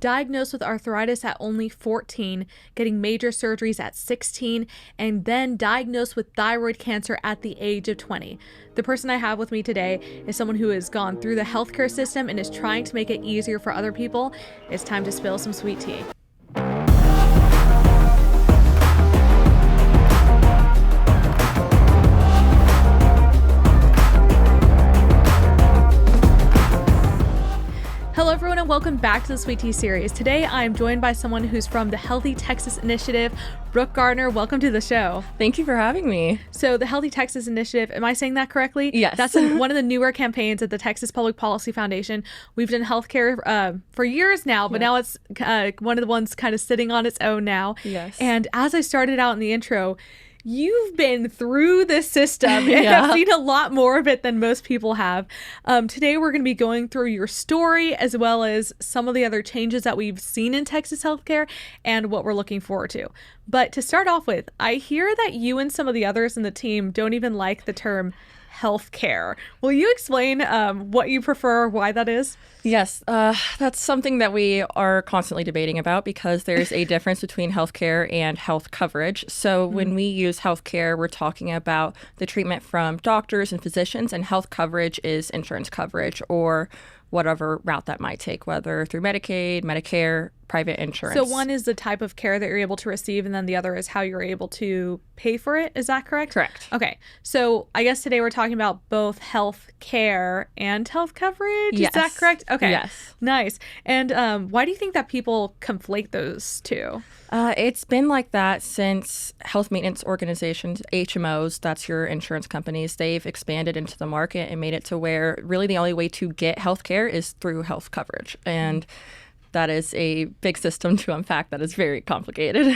diagnosed with arthritis at only 14, getting major surgeries at 16, and then diagnosed with thyroid cancer at the age of 20. The person I have with me today is someone who has gone through the healthcare system and is trying to make it easier for other people. It's time to spill some sweet tea. Hello everyone and welcome back to the Sweet Tea series. Today I am joined by someone who's from the Healthy Texas Initiative, Brooke Garner. Welcome to the show. Thank you for having me. So the Healthy Texas Initiative, am I saying that correctly? Yes. That's one of the newer campaigns at the Texas Public Policy Foundation. We've done healthcare for years now, but now it's one of the ones kind of sitting on its own now. Yes. And as I started out in the intro, you've been through this system and have seen a lot more of it than most people have. Today, we're going to be going through your story as well as some of the other changes that we've seen in Texas healthcare and what we're looking forward to. But to start off with, I hear that you and some of the others in the team don't even like the term healthcare. Will you explain what you prefer, why that is? Yes, that's something that we are constantly debating about because there's a difference between healthcare and health coverage. So when we use healthcare, we're talking about the treatment from doctors and physicians, and health coverage is insurance coverage or whatever route that might take, whether through Medicaid, Medicare, private insurance. So one is the type of care that you're able to receive, and then the other is how you're able to pay for it. Is that correct? Correct. Okay. So I guess today we're talking about both health care and health coverage. Yes. Is that correct? Okay. Yes. Nice. And why do you think that people conflate those two? It's been like that since health maintenance organizations, HMOs, that's your insurance companies, they've expanded into the market and made it to where really the only way to get health care is through health coverage. And that is a big system to unpack that is very complicated.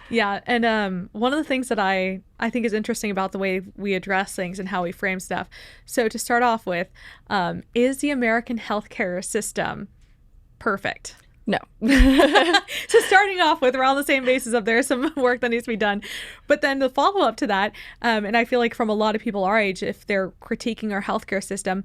Yeah. And one of the things that I think is interesting about the way we address things and how we frame stuff. So to start off with, is the American healthcare system perfect? No. So starting off with, we're on the same basis of there's some work that needs to be done. But then the follow-up to that, and I feel like from a lot of people our age, if they're critiquing our healthcare system,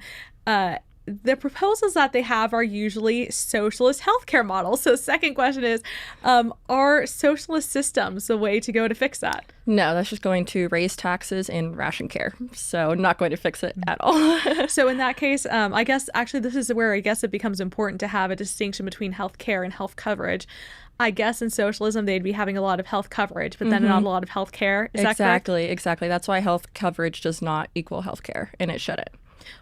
the proposals that they have are usually socialist healthcare models. So second question is, are socialist systems the way to go to fix that? No, that's just going to raise taxes and ration care. So not going to fix it at all. So in that case, I guess actually this is where I guess it becomes important to have a distinction between health care and health coverage. I guess in socialism, they'd be having a lot of health coverage, but then not a lot of health care. Is that correct? Exactly. That's why health coverage does not equal health care, and it shouldn't.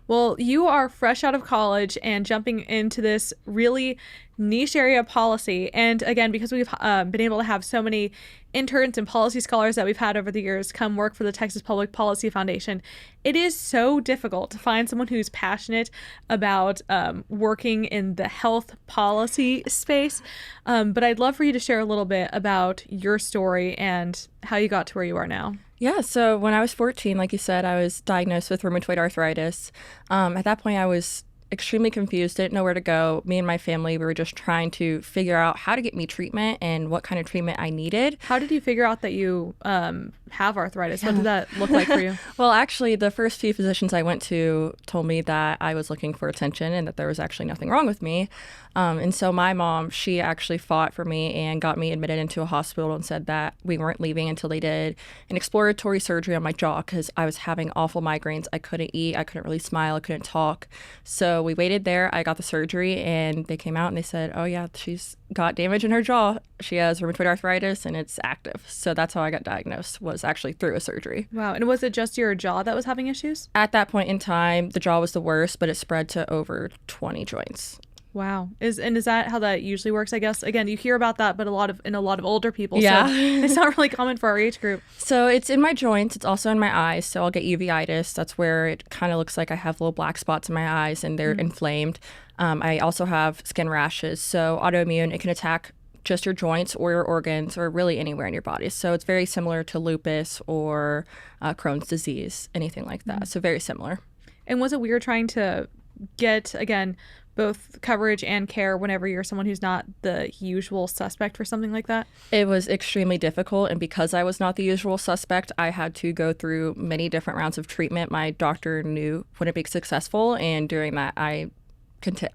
Well, you are fresh out of college and jumping into this really niche area of policy. And again, because we've been able to have so many interns and policy scholars that we've had over the years come work for the Texas Public Policy Foundation, it is so difficult to find someone who's passionate about working in the health policy space. But I'd love for you to share a little bit about your story and how you got to where you are now. Yeah, so when I was 14, like you said, I was diagnosed with rheumatoid arthritis. At that point, I was extremely confused, didn't know where to go. Me and my family, we were just trying to figure out how to get me treatment and what kind of treatment I needed. How did you figure out that you have arthritis? What did that look like for you? Well, actually, the first few physicians I went to told me that I was looking for attention and that there was actually nothing wrong with me. And so my mom, she actually fought for me and got me admitted into a hospital and said that we weren't leaving until they did an exploratory surgery on my jaw because I was having awful migraines. I couldn't eat. I couldn't really smile. I couldn't talk. So we waited there. I got the surgery and they came out and they said, oh, yeah, she's got damage in her jaw. She has rheumatoid arthritis and it's active. So that's how I got diagnosed, was actually through a surgery. Wow. And was it just your jaw that was having issues? At that point in time, the jaw was the worst, but it spread to over 20 joints. Wow. Is that how that usually works? I guess, again, you hear about that, but in a lot of older people. Yeah. So it's not really common for our age group. So it's in my joints. It's also in my eyes. So I'll get uveitis. That's where it kind of looks like I have little black spots in my eyes and they're inflamed. I also have skin rashes. So autoimmune, it can attack just your joints or your organs or really anywhere in your body. So it's very similar to lupus or Crohn's disease, anything like that. So very similar. And was it weird trying to get, again, both coverage and care whenever you're someone who's not the usual suspect for something like that? It was extremely difficult. And because I was not the usual suspect, I had to go through many different rounds of treatment. My doctor knew wouldn't be successful. And during that, I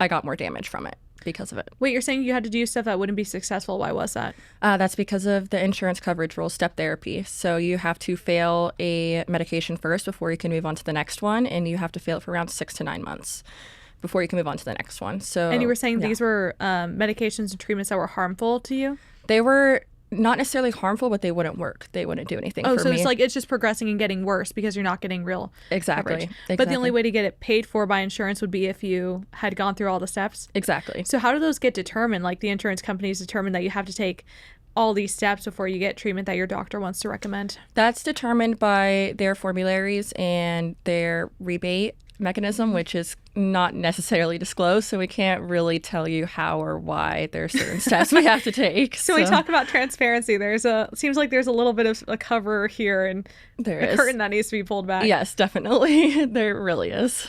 got more damage from it because of it. Wait, you're saying you had to do stuff that wouldn't be successful. Why was that? That's because of the insurance coverage rule, step therapy. So you have to fail a medication first before you can move on to the next one, and you have to fail it for around 6 to 9 months before you can move on to the next one. So, and you were saying these were medications and treatments that were harmful to you? They were not necessarily harmful, but they wouldn't work. They wouldn't do anything for me. Oh, so it's like it's just progressing and getting worse because you're not getting real coverage. But the only way to get it paid for by insurance would be if you had gone through all the steps? Exactly. So how do those get determined? Like the insurance companies determine that you have to take all these steps before you get treatment that your doctor wants to recommend? That's determined by their formularies and their rebate mechanism, which is not necessarily disclosed, so we can't really tell you how or why there are certain steps we have to take. So when we talk about transparency, seems like there's a little bit of a cover here and a curtain that needs to be pulled back. Yes, definitely. There really is.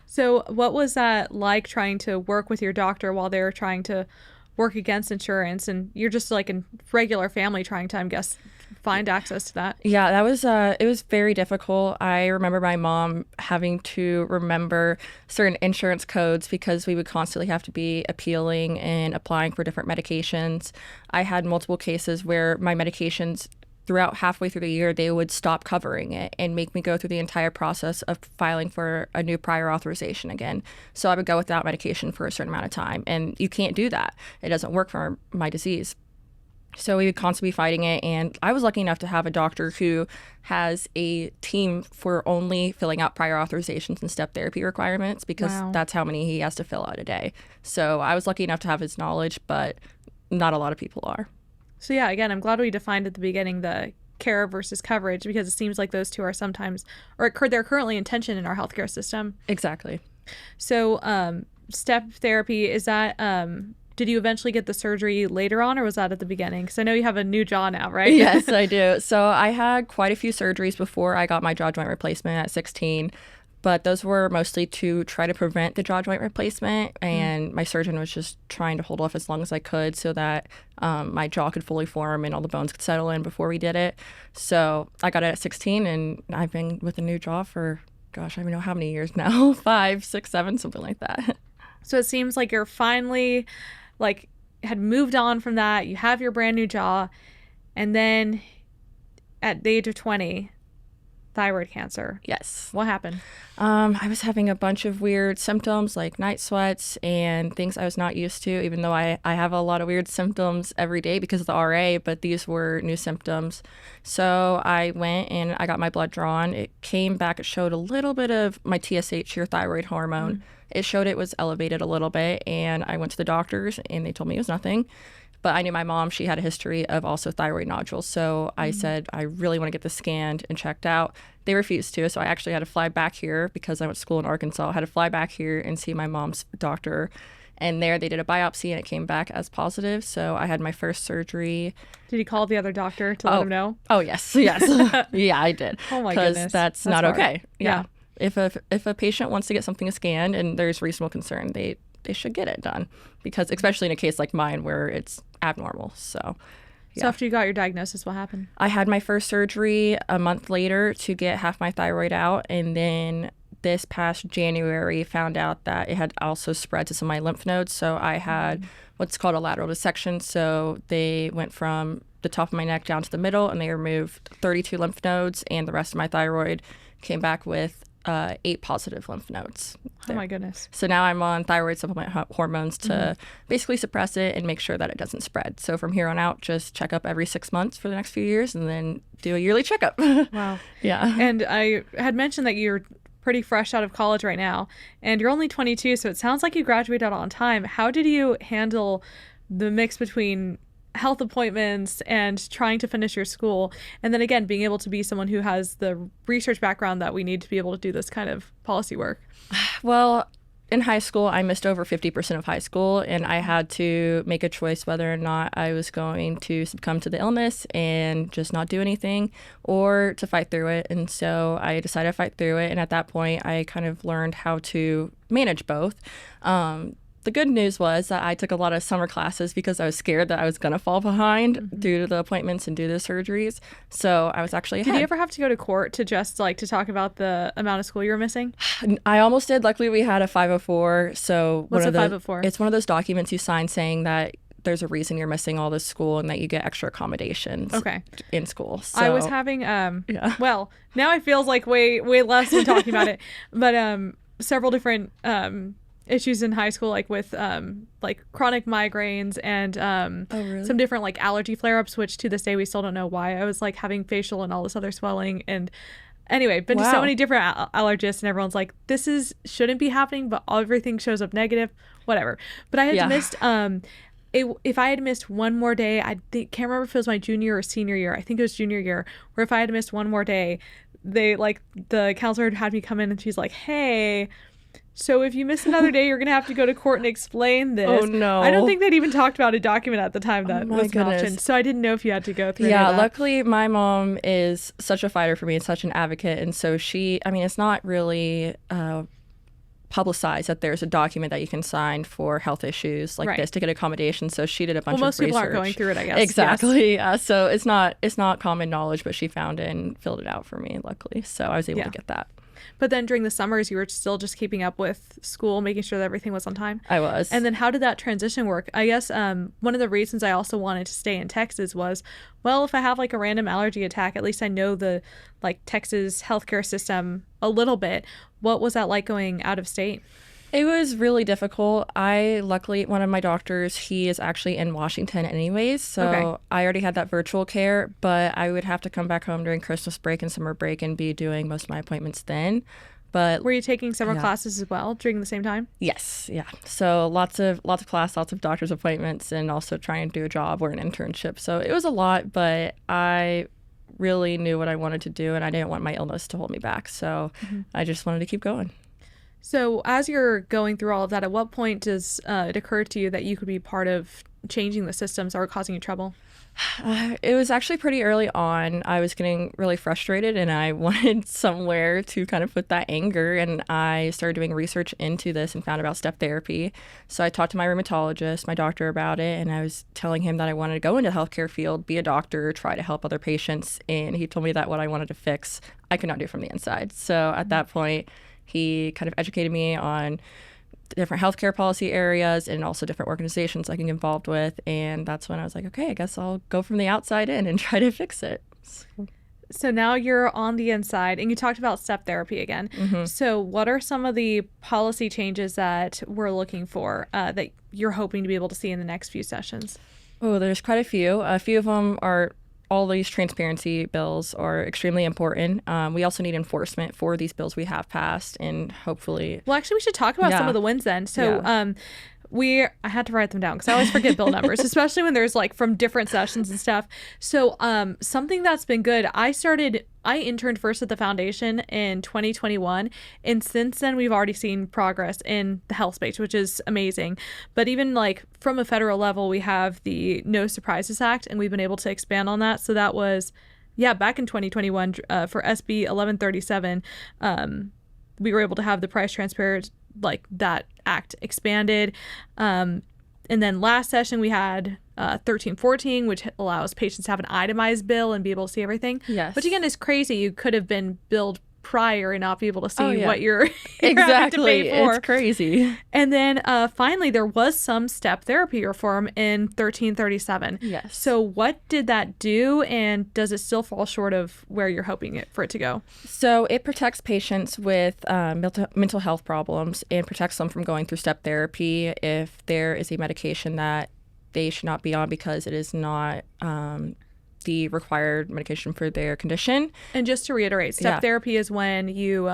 So what was that like trying to work with your doctor while they're trying to work against insurance, and you're just like a regular family trying to, I guess, find access to that? Yeah, that was it was very difficult. I remember my mom having to remember certain insurance codes because we would constantly have to be appealing and applying for different medications. I had multiple cases where my medications throughout halfway through the year, they would stop covering it and make me go through the entire process of filing for a new prior authorization again. So I would go without medication for a certain amount of time, and you can't do that. It doesn't work for my disease. So we would constantly be fighting it, and I was lucky enough to have a doctor who has a team for only filling out prior authorizations and step therapy requirements because that's how many he has to fill out a day. So I was lucky enough to have his knowledge, but not a lot of people are. So yeah, again, I'm glad we defined at the beginning the care versus coverage because it seems like those two are sometimes, or they're currently in tension in our healthcare system. Exactly. So step therapy, is that, did you eventually get the surgery later on, or was that at the beginning? Because I know you have a new jaw now, right? Yes, I do. So I had quite a few surgeries before I got my jaw joint replacement at 16. But those were mostly to try to prevent the jaw joint replacement. And my surgeon was just trying to hold off as long as I could so that my jaw could fully form and all the bones could settle in before we did it. So I got it at 16, and I've been with a new jaw for, gosh, I don't even know how many years now, 5, 6, 7, something like that. So it seems like you're finally, like, had moved on from that. You have your brand new jaw. And then at the age of 20, thyroid cancer. Yes. What happened? I was having a bunch of weird symptoms like night sweats and things I was not used to, even though I have a lot of weird symptoms every day because of the RA, but these were new symptoms. So I went and I got my blood drawn. It came back. It showed a little bit of my TSH, your thyroid hormone. It showed it was elevated a little bit, and I went to the doctors and they told me it was nothing. But I knew my mom, she had a history of also thyroid nodules. So I said, I really want to get this scanned and checked out. They refused to. So I actually had to fly back here because I went to school in Arkansas. I had to fly back here and see my mom's doctor. And there they did a biopsy and it came back as positive. So I had my first surgery. Did you call the other doctor to let him know? Oh, yes. Yes. Yeah, I did. Oh, my goodness. Because that's not hard. Okay. Yeah. If a patient wants to get something scanned and there's reasonable concern, they should get it done, because especially in a case like mine where it's abnormal. So after you got your diagnosis, what happened? I had my first surgery a month later to get half my thyroid out, and then this past January found out that it had also spread to some of my lymph nodes. So I had what's called a lateral dissection. So they went from the top of my neck down to the middle, and they removed 32 lymph nodes, and the rest of my thyroid came back with 8 positive lymph nodes. Oh my goodness. So now I'm on thyroid supplement hormones to basically suppress it and make sure that it doesn't spread. So from here on out, just check up every 6 months for the next few years and then do a yearly checkup. Wow. Yeah. And I had mentioned that you're pretty fresh out of college right now, and you're only 22, so it sounds like you graduated on time. How did you handle the mix between health appointments and trying to finish your school, and then again being able to be someone who has the research background that we need to be able to do this kind of policy work? Well, in high school I missed over 50% of high school, and I had to make a choice whether or not I was going to succumb to the illness and just not do anything, or to fight through it. And so I decided to fight through it, and at that point I kind of learned how to manage both. the good news was that I took a lot of summer classes because I was scared that I was going to fall behind due to the appointments and due to the surgeries. So I was actually ahead. Did you ever have to go to court to just like to talk about the amount of school you were missing? I almost did. Luckily, we had a 504. So What's a 504? It's one of those documents you sign saying that there's a reason you're missing all this school and that you get extra accommodations in school. So, I was having, well, now it feels like way less than talking about it, but several different issues in high school, like with like chronic migraines and really? some different like allergy flare-ups, which to this day we still don't know why. I was like having facial and all this other swelling, and anyway, been to so many different allergists, and everyone's like, this shouldn't be happening, but everything shows up negative, whatever. But I had missed if I had missed one more day, can't remember if it was my junior or senior year. I think it was junior year, where if I had missed one more day, the counselor had me come in and she's like, hey, so if you miss another day, you're going to have to go to court and explain this. Oh, no. I don't think they'd even talked about a document at the time that was an goodness. option. So I didn't know if you had to go through Yeah, any of that. luckily my mom is such a fighter for me and such an advocate. And so it's not really publicized that there's a document that you can sign for health issues like this to get accommodation. So she did a bunch of research. Most people aren't going through it, I guess. Exactly. Yes. So it's not common knowledge, but she found it and filled it out for me, luckily. So I was able to get that. But then during the summers, you were still just keeping up with school, making sure that everything was on time? I was. And then how did that transition work? I guess one of the reasons I also wanted to stay in Texas was, well, if I have like a random allergy attack, at least I know the like Texas healthcare system a little bit. What was that like going out of state? It was really difficult. Luckily, one of my doctors, he is actually in Washington anyways, so I already had that virtual care, but I would have to come back home during Christmas break and summer break and be doing most of my appointments then. But were you taking several classes as well during the same time? Yes, yeah. So lots of class, lots of doctor's appointments, and also trying to do a job or an internship. So it was a lot, but I really knew what I wanted to do, and I didn't want my illness to hold me back. So I just wanted to keep going. So as you're going through all of that, at what point does it occur to you that you could be part of changing the systems that were causing you trouble? It was actually pretty early on. I was getting really frustrated and I wanted somewhere to kind of put that anger, and I started doing research into this and found about step therapy. So I talked to my rheumatologist, my doctor, about it, and I was telling him that I wanted to go into the healthcare field, be a doctor, try to help other patients, and he told me that what I wanted to fix, I could not do from the inside. So at that point, he kind of educated me on different healthcare policy areas and also different organizations I can get involved with. And that's when I was like, okay, I guess I'll go from the outside in and try to fix it. So now you're on the inside, and you talked about step therapy again. So what are some of the policy changes that we're looking for that you're hoping to be able to see in the next few sessions? Oh, there's quite a few. A few of them are all these transparency bills are extremely important. We also need enforcement for these bills we have passed, and hopefully... Well, actually, we should talk about some of the wins then. So I had to write them down because I always forget bill numbers, especially when there's like from different sessions and stuff. So something that's been good, I interned first at the foundation in 2021, and since then we've already seen progress in the health space, which is amazing. But even like from a federal level, we have the No Surprises Act, and we've been able to expand on that. So that was back in 2021 for SB 1137, we were able to have the price transparency, like that act expanded. And then last session we had 1314, which allows patients to have an itemized bill and be able to see everything. Yes. Which again is crazy. You could have been billed prior and not be able to see what you're having to pay for. It's crazy. And then finally there was some step therapy reform in 1337. Yes. So what did that do, and does it still fall short of where you're hoping for it to go? So it protects patients with mental health problems and protects them from going through step therapy if there is a medication that they should not be on because it is not the required medication for their condition. And just to reiterate, step therapy is when you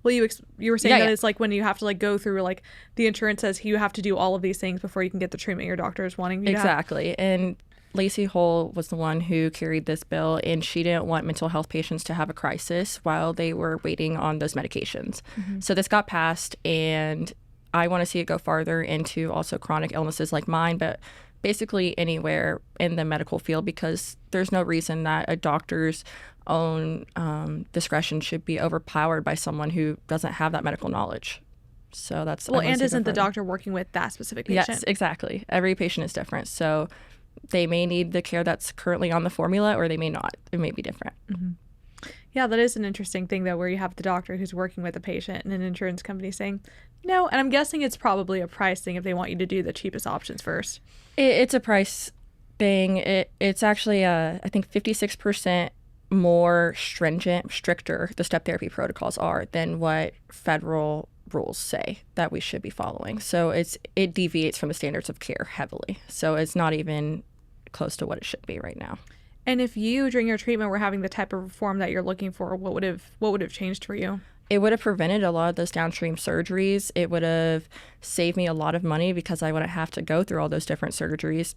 you were saying that it's like when you have to like go through, like the insurance says you have to do all of these things before you can get the treatment your doctor is wanting you to have. Exactly. And Lacey Hull was the one who carried this bill, and she didn't want mental health patients to have a crisis while they were waiting on those medications. So this got passed, and I want to see it go farther into also chronic illnesses like mine, but basically anywhere in the medical field, because there's no reason that a doctor's own discretion should be overpowered by someone who doesn't have that medical knowledge. So that's Well, I'm and super isn't the further. doctor working with that specific patient? Yes, exactly. Every patient is different. So they may need the care that's currently on the formula, or they may not. It may be different. Yeah, that is an interesting thing, though, where you have the doctor who's working with a patient and an insurance company saying no. And I'm guessing it's probably a price thing if they want you to do the cheapest options first. It's a price thing. It's actually, I think, 56% more stricter the step therapy protocols are than what federal rules say that we should be following. So it deviates from the standards of care heavily. So it's not even close to what it should be right now. And if you, during your treatment, were having the type of reform that you're looking for, what would have changed for you? It would have prevented a lot of those downstream surgeries. It would have saved me a lot of money because I wouldn't have to go through all those different surgeries.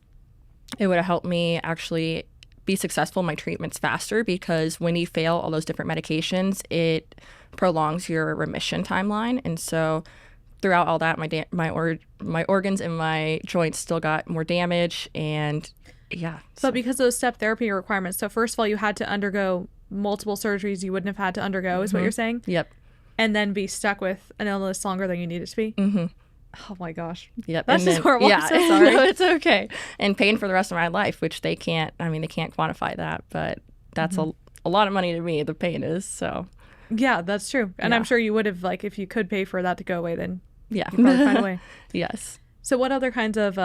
It would have helped me actually be successful in my treatments faster, because when you fail all those different medications, it prolongs your remission timeline. And so throughout all that, my organs and my joints still got more damage. And yeah. But because those step therapy requirements, so first of all, you had to undergo multiple surgeries you wouldn't have had to undergo, is what you're saying? Yep. And then be stuck with an illness longer than you needed to be? Mm-hmm. Oh my gosh. Yep. That's And just then- horrible. Yeah. I'm so sorry. No, it's okay. And pain for the rest of my life, which they can't quantify that, but that's a lot of money to me, the pain is. So Yeah, that's true. And Yeah. I'm sure you would have, like, if you could pay for that to go away, then yeah. you'd probably find a way. Yes. So what other kinds of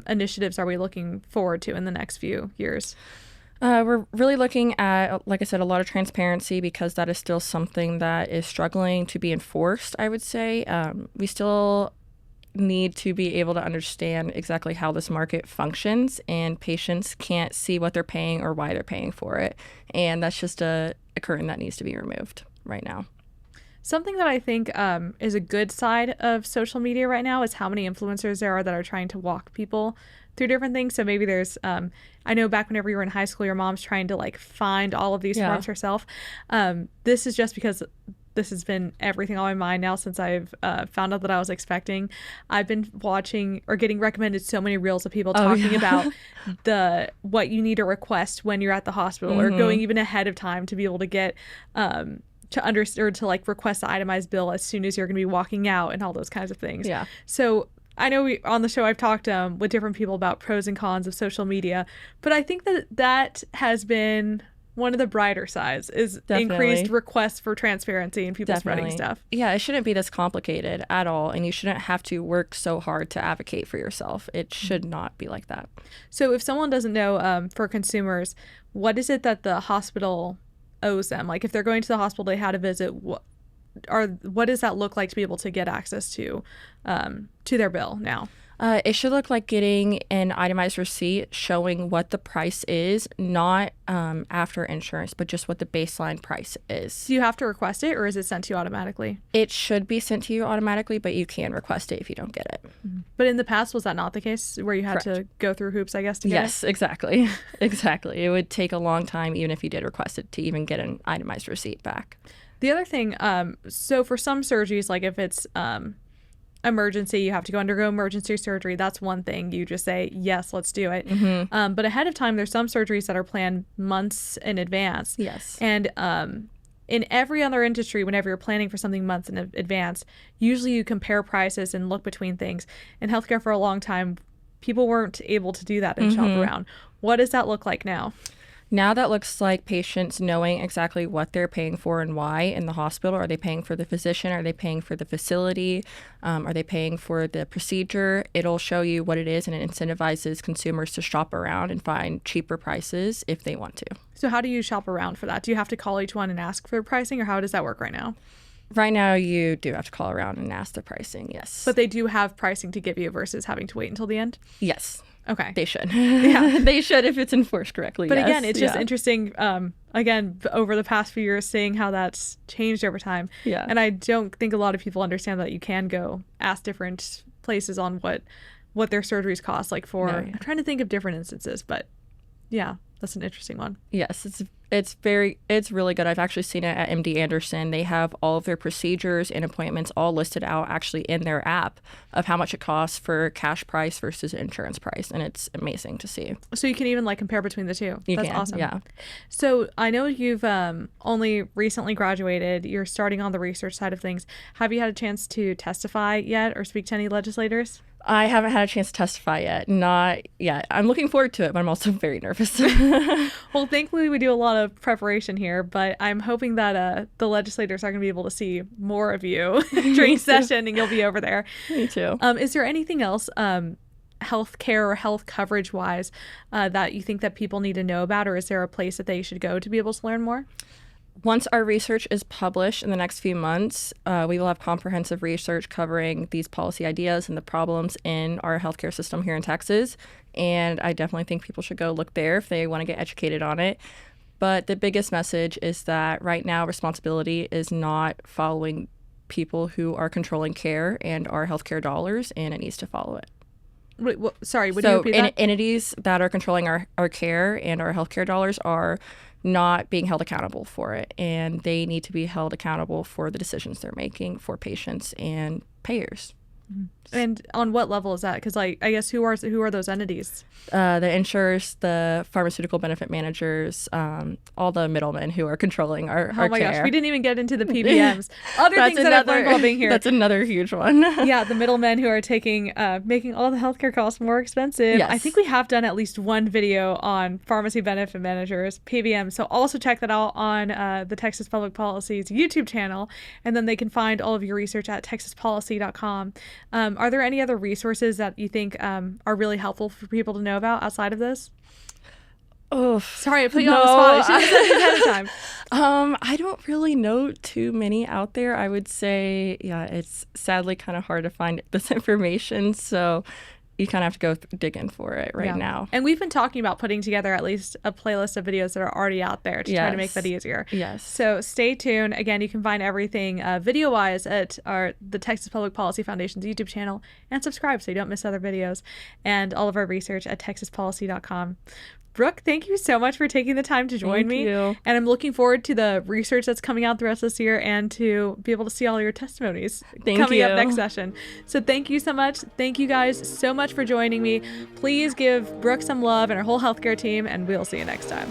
initiatives are we looking forward to in the next few years? We're really looking at, like I said, a lot of transparency, because that is still something that is struggling to be enforced, I would say. We still need to be able to understand exactly how this market functions, and patients can't see what they're paying or why they're paying for it. And that's just a curtain that needs to be removed right now. Something that I think is a good side of social media right now is how many influencers there are that are trying to walk people through different things. So maybe there's, I know back whenever you were in high school, your mom's trying to like find all of these Yeah. forms herself. This is just because this has been everything on my mind now since I've found out that I was expecting. I've been watching or getting recommended so many reels of people talking yeah. about what you need to request when you're at the hospital, or going even ahead of time to be able to get to like request the itemized bill as soon as you're going to be walking out, and all those kinds of things. Yeah. So I know on the show I've talked with different people about pros and cons of social media, but I think that has been one of the brighter sides, is Definitely. increased requests for transparency and people spreading stuff. Yeah, it shouldn't be this complicated at all, and you shouldn't have to work so hard to advocate for yourself. It should not be like that. So if someone doesn't know, for consumers, what is it that the hospital owes them? Like if they're going to the hospital, they had a visit, what does that look like to be able to get access to their bill now? It should look like getting an itemized receipt showing what the price is, not after insurance, but just what the baseline price is. Do you have to request it, or is it sent to you automatically? It should be sent to you automatically, but you can request it if you don't get it. But in the past, was that not the case, where you had to go through hoops, I guess, to get Yes, exactly. Exactly. It would take a long time, even if you did request it, to even get an itemized receipt back. The other thing, so for some surgeries, like if it's emergency, you have to go undergo emergency surgery. That's one thing. You just say, yes, let's do it. But ahead of time, there's some surgeries that are planned months in advance. Yes. And in every other industry, whenever you're planning for something months in advance, usually you compare prices and look between things. In healthcare for a long time, people weren't able to do that and shop around. What does that look like now? Now that looks like patients knowing exactly what they're paying for and why in the hospital. Are they paying for the physician? Are they paying for the facility? Are they paying for the procedure? It'll show you what it is, and it incentivizes consumers to shop around and find cheaper prices if they want to. So how do you shop around for that? Do you have to call each one and ask for pricing, or how does that work right now? Right now, you do have to call around and ask the pricing, yes. But they do have pricing to give you versus having to wait until the end? Yes. Okay. They should. Yeah. They should if it's enforced correctly. But yes. again, it's just interesting, again, over the past few years, seeing how that's changed over time. Yeah. And I don't think a lot of people understand that you can go ask different places on what their surgeries cost. Like I'm trying to think of different instances, but yeah. That's an interesting one. Yes, it's really good. I've actually seen it at MD Anderson. They have all of their procedures and appointments all listed out actually in their app of how much it costs for cash price versus insurance price, and it's amazing to see. So you can even like compare between the two. That's awesome. Yeah. So I know you've only recently graduated. You're starting on the research side of things. Have you had a chance to testify yet or speak to any legislators? I haven't had a chance to testify yet. Not yet. I'm looking forward to it, but I'm also very nervous. Well, thankfully we do a lot of preparation here, but I'm hoping that the legislators are going to be able to see more of you during session, and you'll be over there. Me too. Is there anything else healthcare or health coverage wise that you think that people need to know about, or is there a place that they should go to be able to learn more? Once our research is published in the next few months, we will have comprehensive research covering these policy ideas and the problems in our healthcare system here in Texas. And I definitely think people should go look there if they want to get educated on it. But the biggest message is that right now responsibility is not following people who are controlling care and our healthcare dollars, and it needs to follow it. Wait, sorry, would you repeat that? Entities that are controlling our care and our healthcare dollars are not being held accountable for it, and they need to be held accountable for the decisions they're making for patients and payers. And on what level is that? Because I guess who are those entities? The insurers, the pharmaceutical benefit managers, all the middlemen who are controlling our care. Oh my gosh, we didn't even get into the PBMs. Other things that I've learned while being here. That's another huge one. Yeah, the middlemen who are making all the healthcare costs more expensive. Yes. I think we have done at least one video on pharmacy benefit managers, PBM. So also check that out on the Texas Public Policy's YouTube channel, and then they can find all of your research at texaspolicy.com. Are there any other resources that you think are really helpful for people to know about outside of this? Oh, sorry, I put you on the spot. I should have said it ahead of time. I don't really know too many out there. I would say, yeah, it's sadly kind of hard to find this information. So you kind of have to go digging for it right now. And we've been talking about putting together at least a playlist of videos that are already out there to try to make that easier. Yes. So stay tuned. Again, you can find everything video-wise at the Texas Public Policy Foundation's YouTube channel, and subscribe so you don't miss other videos, and all of our research at texaspolicy.com. Brooke, thank you so much for taking the time to join me. Thank you. And I'm looking forward to the research that's coming out the rest of this year, and to be able to see all your testimonies coming up next session. So thank you so much. Thank you guys so much for joining me. Please give Brooke some love and her whole healthcare team, and we'll see you next time.